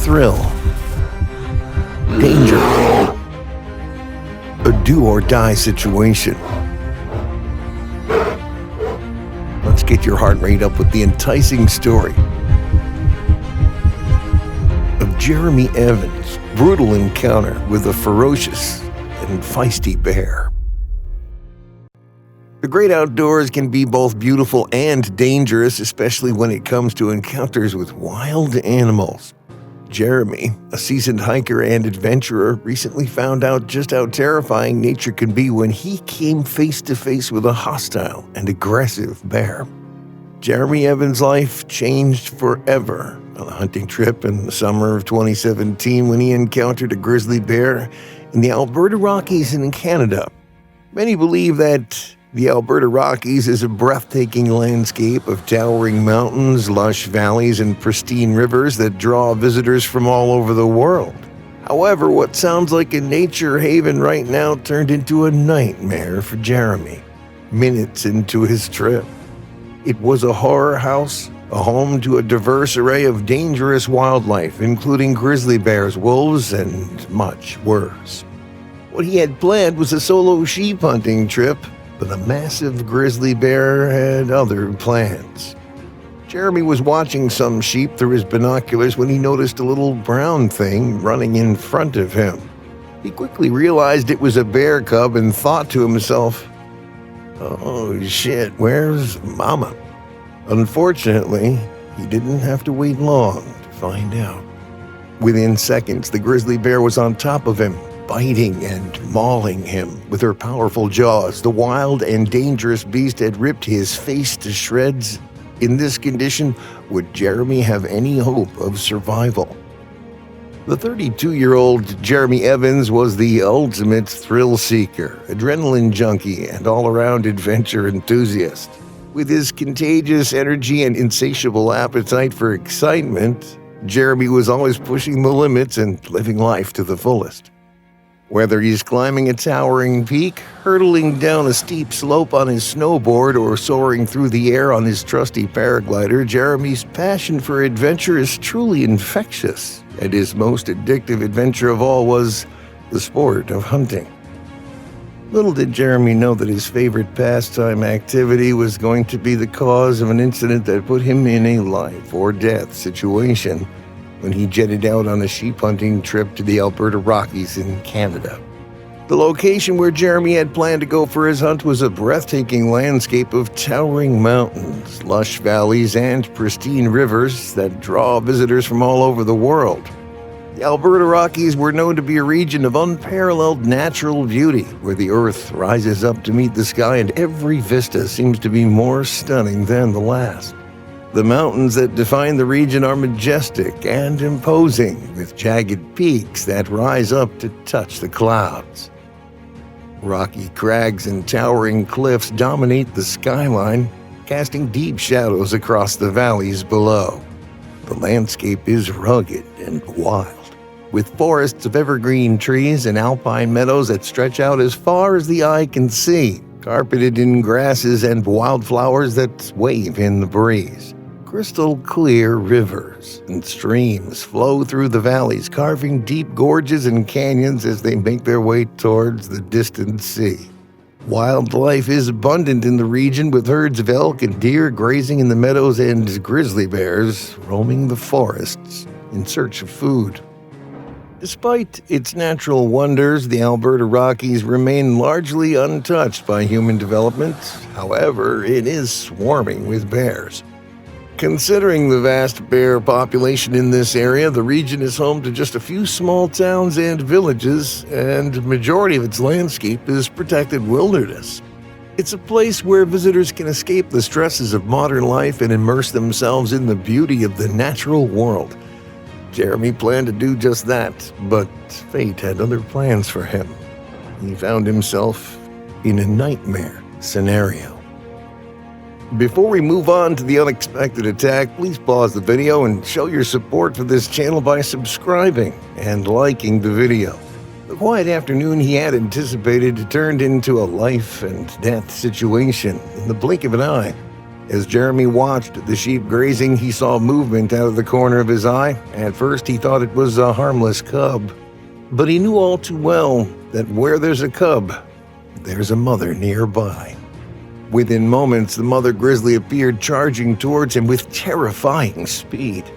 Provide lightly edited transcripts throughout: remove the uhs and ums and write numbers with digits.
thrill, danger, a do-or-die situation. Let's get your heart rate up with the enticing story of Jermy Evans' brutal encounter with a ferocious and feisty bear. The great outdoors can be both beautiful and dangerous, especially when it comes to encounters with wild animals. Jermy, a seasoned hiker and adventurer, recently found out just how terrifying nature can be when he came face to face with a hostile and aggressive bear. Jermy Evans' life changed forever on a hunting trip in the summer of 2017 when he encountered a grizzly bear in the Alberta Rockies in Canada. Many believe that the Alberta Rockies is a breathtaking landscape of towering mountains, lush valleys, and pristine rivers that draw visitors from all over the world. However, what sounds like a nature haven right now turned into a nightmare for Jermy minutes into his trip. It was a horror house, a home to a diverse array of dangerous wildlife, including grizzly bears, wolves, and much worse. What he had planned was a solo sheep hunting trip, but a massive grizzly bear had other plans. Jermy was watching some sheep through his binoculars when he noticed a little brown thing running in front of him. He quickly realized it was a bear cub and thought to himself, "Oh shit, where's Mama?" Unfortunately, he didn't have to wait long to find out. Within seconds, the grizzly bear was on top of him, biting and mauling him with her powerful jaws. The wild and dangerous beast had ripped his face to shreds. In this condition, would Jermy have any hope of survival? The 32-year-old Jermy Evans was the ultimate thrill seeker, adrenaline junkie, and all-around adventure enthusiast. With his contagious energy and insatiable appetite for excitement, Jermy was always pushing the limits and living life to the fullest. Whether he's climbing a towering peak, hurtling down a steep slope on his snowboard, or soaring through the air on his trusty paraglider, Jeremy's passion for adventure is truly infectious, and his most addictive adventure of all was the sport of hunting. Little did Jermy know that his favorite pastime activity was going to be the cause of an incident that put him in a life-or-death situation when he jetted out on a sheep hunting trip to the Alberta Rockies in Canada. The location where Jermy had planned to go for his hunt was a breathtaking landscape of towering mountains, lush valleys, and pristine rivers that draw visitors from all over the world. The Alberta Rockies were known to be a region of unparalleled natural beauty, where the earth rises up to meet the sky and every vista seems to be more stunning than the last. The mountains that define the region are majestic and imposing, with jagged peaks that rise up to touch the clouds. Rocky crags and towering cliffs dominate the skyline, casting deep shadows across the valleys below. The landscape is rugged and wild, with forests of evergreen trees and alpine meadows that stretch out as far as the eye can see, carpeted in grasses and wildflowers that wave in the breeze. Crystal clear rivers and streams flow through the valleys, carving deep gorges and canyons as they make their way towards the distant sea. Wildlife is abundant in the region, with herds of elk and deer grazing in the meadows and grizzly bears roaming the forests in search of food. Despite its natural wonders, the Alberta Rockies remain largely untouched by human development. However, it is swarming with bears. Considering the vast bear population in this area, the region is home to just a few small towns and villages, and the majority of its landscape is protected wilderness. It's a place where visitors can escape the stresses of modern life and immerse themselves in the beauty of the natural world. Jermy planned to do just that, but fate had other plans for him. He found himself in a nightmare scenario. Before we move on to the unexpected attack, please pause the video and show your support for this channel by subscribing and liking the video. The quiet afternoon he had anticipated turned into a life and death situation in the blink of an eye. As Jermy watched the sheep grazing, he saw movement out of the corner of his eye. At first, he thought it was a harmless cub. But he knew all too well that where there's a cub, there's a mother nearby. Within moments, the mother grizzly appeared, charging towards him with terrifying speed.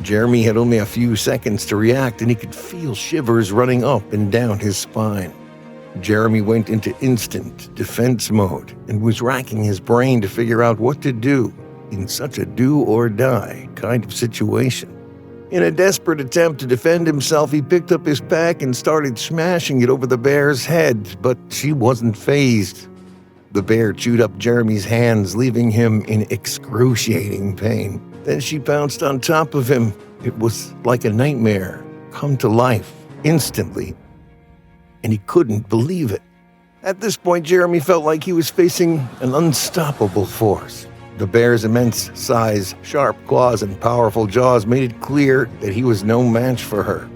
Jermy had only a few seconds to react, and he could feel shivers running up and down his spine. Jermy went into instant defense mode and was racking his brain to figure out what to do in such a do-or-die kind of situation. In a desperate attempt to defend himself, he picked up his pack and started smashing it over the bear's head, but she wasn't fazed. The bear chewed up Jeremy's hands, leaving him in excruciating pain. Then she pounced on top of him. It was like a nightmare come to life instantly, and he couldn't believe it. At this point, Jermy felt like he was facing an unstoppable force. The bear's immense size, sharp claws, and powerful jaws made it clear that he was no match for her.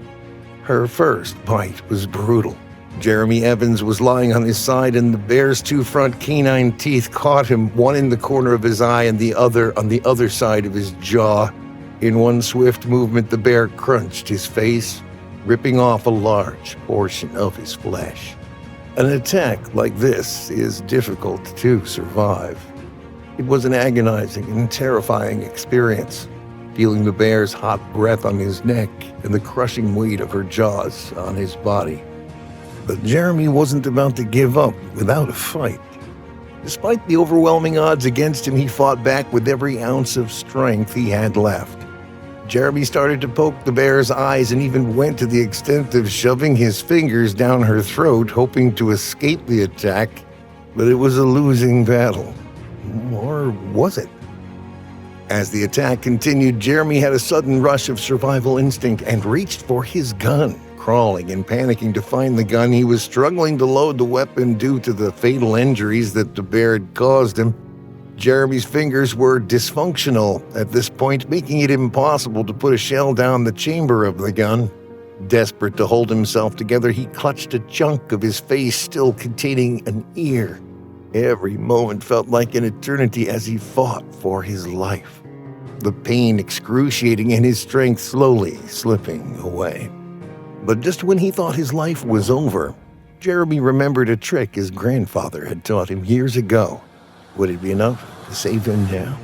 Her first bite was brutal. Jermy Evans was lying on his side, and the bear's two front canine teeth caught him, one in the corner of his eye and the other on the other side of his jaw. In one swift movement, the bear crunched his face, ripping off a large portion of his flesh. An attack like this is difficult to survive. It was an agonizing and terrifying experience, feeling the bear's hot breath on his neck and the crushing weight of her jaws on his body. But Jermy wasn't about to give up without a fight. Despite the overwhelming odds against him, he fought back with every ounce of strength he had left. Jermy started to poke the bear's eyes and even went to the extent of shoving his fingers down her throat, hoping to escape the attack, but it was a losing battle. Or was it? As the attack continued, Jermy had a sudden rush of survival instinct and reached for his gun. Crawling and panicking to find the gun, he was struggling to load the weapon due to the fatal injuries that the bear had caused him. Jeremy's fingers were dysfunctional at this point, making it impossible to put a shell down the chamber of the gun. Desperate to hold himself together, he clutched a chunk of his face still containing an ear. Every moment felt like an eternity as he fought for his life, the pain excruciating and his strength slowly slipping away. But just when he thought his life was over, Jeremy remembered a trick his grandfather had taught him years ago. Would it be enough to save him now?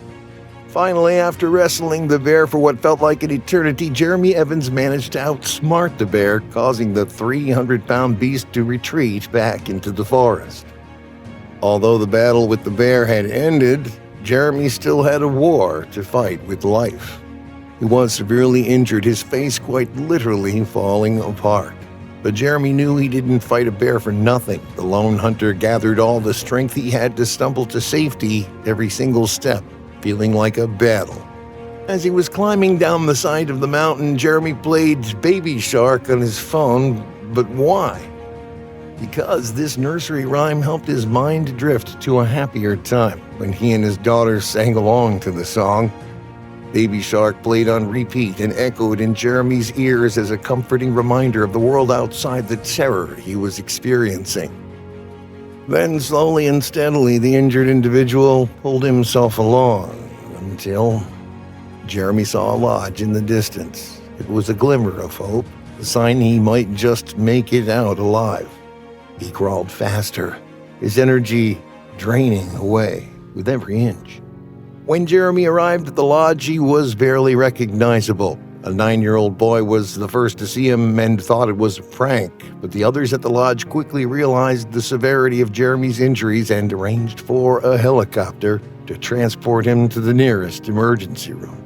Finally, after wrestling the bear for what felt like an eternity, Jeremy Evans managed to outsmart the bear, causing the 300-pound beast to retreat back into the forest. Although the battle with the bear had ended, Jeremy still had a war to fight with life. He was severely injured, his face quite literally falling apart. But Jeremy knew he didn't fight a bear for nothing. The lone hunter gathered all the strength he had to stumble to safety every single step, feeling like a battle. As he was climbing down the side of the mountain, Jeremy played Baby Shark on his phone. But why? Because this nursery rhyme helped his mind drift to a happier time when he and his daughter sang along to the song. Baby Shark played on repeat and echoed in Jeremy's ears as a comforting reminder of the world outside the terror he was experiencing. Then, slowly and steadily, the injured individual pulled himself along until Jeremy saw a lodge in the distance. It was a glimmer of hope, a sign he might just make it out alive. He crawled faster, his energy draining away with every inch. When Jeremy arrived at the lodge, he was barely recognizable. A 9-year-old boy was the first to see him and thought it was a prank, but the others at the lodge quickly realized the severity of Jeremy's injuries and arranged for a helicopter to transport him to the nearest emergency room.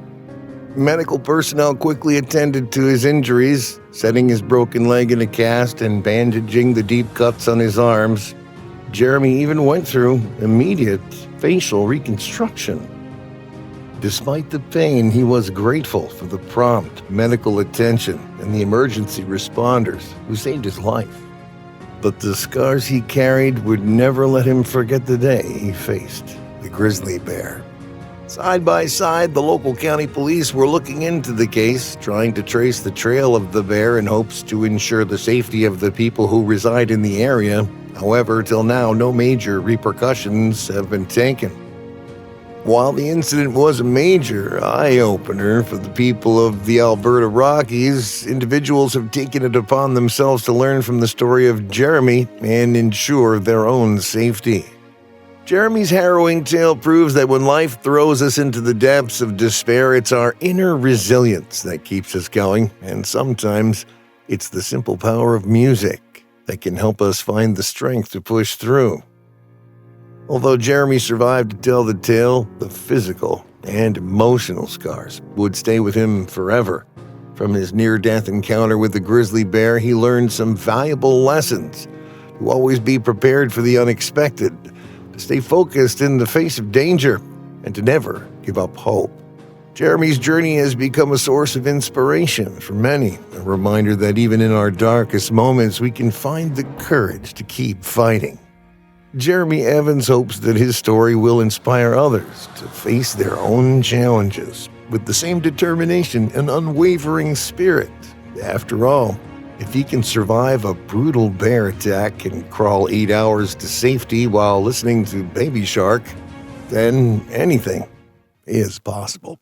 Medical personnel quickly attended to his injuries, setting his broken leg in a cast and bandaging the deep cuts on his arms. Jeremy even went through immediate facial reconstruction. Despite the pain, he was grateful for the prompt medical attention and the emergency responders who saved his life. But the scars he carried would never let him forget the day he faced the grizzly bear. Side by side, the local county police were looking into the case, trying to trace the trail of the bear in hopes to ensure the safety of the people who reside in the area. However, till now, no major repercussions have been taken. While the incident was a major eye-opener for the people of the Alberta Rockies, individuals have taken it upon themselves to learn from the story of Jermy and ensure their own safety. Jermy's harrowing tale proves that when life throws us into the depths of despair, it's our inner resilience that keeps us going, and sometimes it's the simple power of music that can help us find the strength to push through. Although Jermy survived to tell the tale, the physical and emotional scars would stay with him forever. From his near-death encounter with the grizzly bear, he learned some valuable lessons: to always be prepared for the unexpected, to stay focused in the face of danger, and to never give up hope. Jermy's journey has become a source of inspiration for many, a reminder that even in our darkest moments, we can find the courage to keep fighting. Jermy Evans hopes that his story will inspire others to face their own challenges with the same determination and unwavering spirit. After all, if he can survive a brutal bear attack and crawl 8 hours to safety while listening to Baby Shark, then anything is possible.